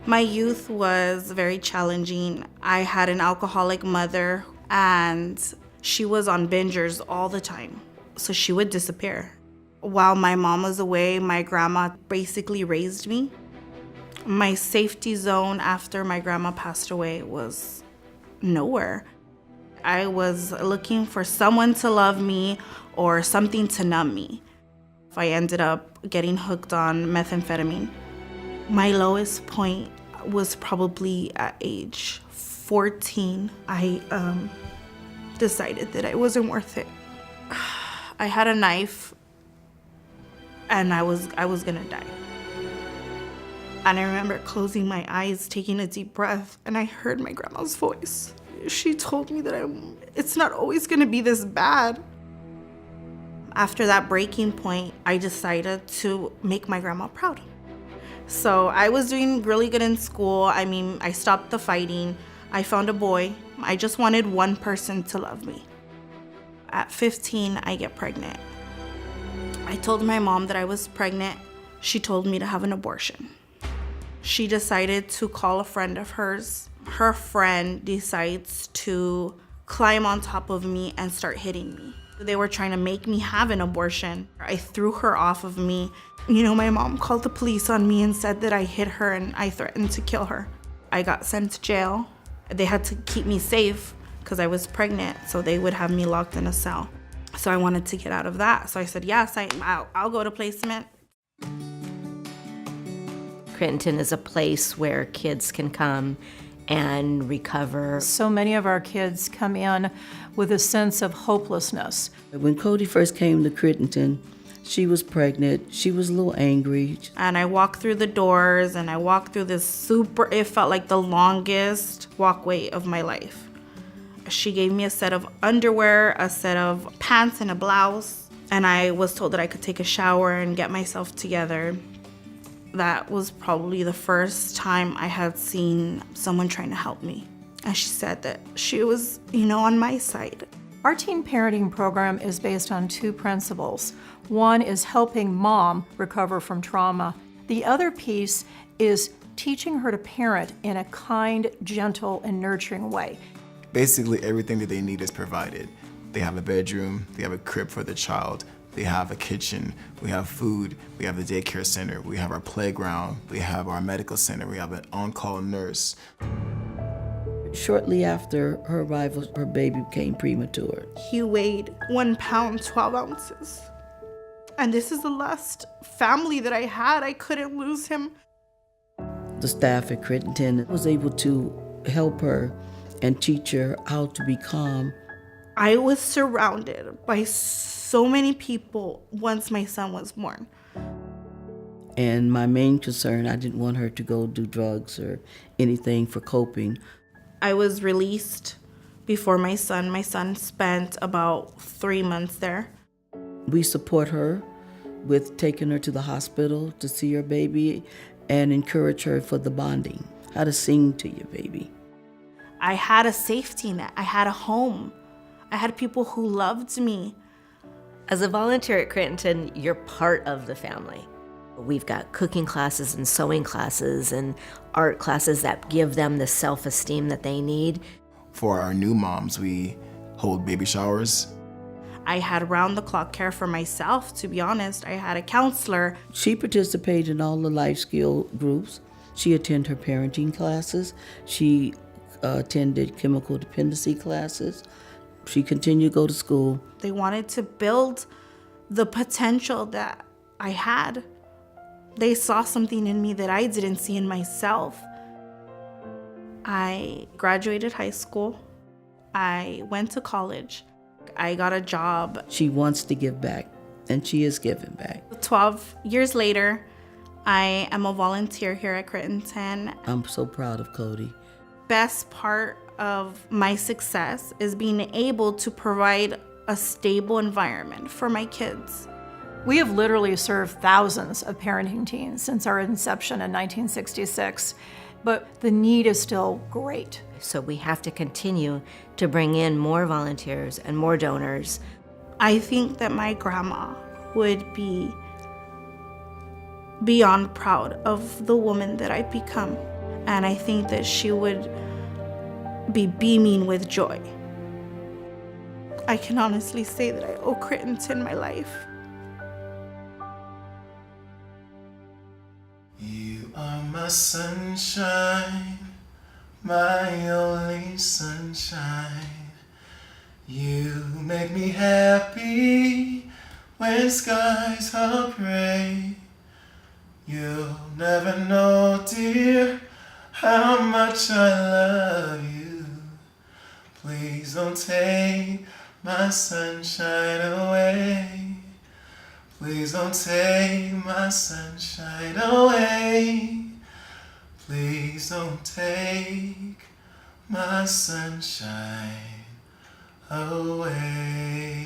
My youth was very challenging. I had an alcoholic mother, and she was on bingers all the time, so she would disappear. While my mom was away, my grandma basically raised me. My safety zone after my grandma passed away was nowhere. I was looking for someone to love me or something to numb me. I ended up getting hooked on methamphetamine. My lowest point was probably at age 14. I decided that I wasn't worth it. I had a knife and I was gonna die. And I remember closing my eyes, taking a deep breath, and I heard my grandma's voice. She told me that it's not always gonna be this bad. After that breaking point, I decided to make my grandma proud. So I was doing really good in school. I stopped the fighting. I found a boy. I just wanted one person to love me. At 15, I get pregnant. I told my mom that I was pregnant. She told me to have an abortion. She decided to call a friend of hers. Her friend decides to climb on top of me and start hitting me. They were trying to make me have an abortion. I threw her off of me. My mom called the police on me and said that I hit her and I threatened to kill her. I got sent to jail. They had to keep me safe because I was pregnant, so they would have me locked in a cell. So I wanted to get out of that. So I said, yes, I'll go to placement. Crittenton is a place where kids can come and recover. So many of our kids come in with a sense of hopelessness. When Cody first came to Crittenton, she was pregnant. She was a little angry. And I walked through the doors and I walked through this it felt like the longest walkway of my life. She gave me a set of underwear, a set of pants and a blouse. And I was told that I could take a shower and get myself together. That was probably the first time I had seen someone trying to help me. And she said that she was, on my side. Our teen parenting program is based on two principles. One is helping mom recover from trauma. The other piece is teaching her to parent in a kind, gentle, and nurturing way. Basically, everything that they need is provided. They have a bedroom, they have a crib for the child, they have a kitchen, we have food, we have the daycare center, we have our playground, we have our medical center, we have an on-call nurse. Shortly after her arrival, her baby became premature. He weighed 1 pound, 12 ounces. And this is the last family that I had. I couldn't lose him. The staff at Crittenton was able to help her and teach her how to be calm. I was surrounded by so many people once my son was born. And my main concern, I didn't want her to go do drugs or anything for coping. I was released before my son. My son spent about 3 months there. We support her with taking her to the hospital to see her baby and encourage her for the bonding, how to sing to your baby. I had a safety net. I had a home. I had people who loved me. As a volunteer at Crittenton, you're part of the family. We've got cooking classes and sewing classes and art classes that give them the self-esteem that they need. For our new moms, we hold baby showers. I had round-the-clock care for myself, to be honest. I had a counselor. She participated in all the life skill groups. She attended her parenting classes. She attended chemical dependency classes. She continued to go to school. They wanted to build the potential that I had. They saw something in me that I didn't see in myself. I graduated high school. I went to college. I got a job. She wants to give back, and she is giving back. 12 years later, I am a volunteer here at Crittenton. I'm so proud of Cody. Best part of my success is being able to provide a stable environment for my kids. We have literally served thousands of parenting teens since our inception in 1966, but the need is still great. So we have to continue to bring in more volunteers and more donors. I think that my grandma would be beyond proud of the woman that I've become. And I think that she would be beaming with joy. I can honestly say that I owe Crittenton my life. You are my sunshine, my only sunshine. You make me happy when skies are gray. You'll never know, dear, how much I love you. Please don't take my sunshine away. Please don't take my sunshine away. Please don't take my sunshine away.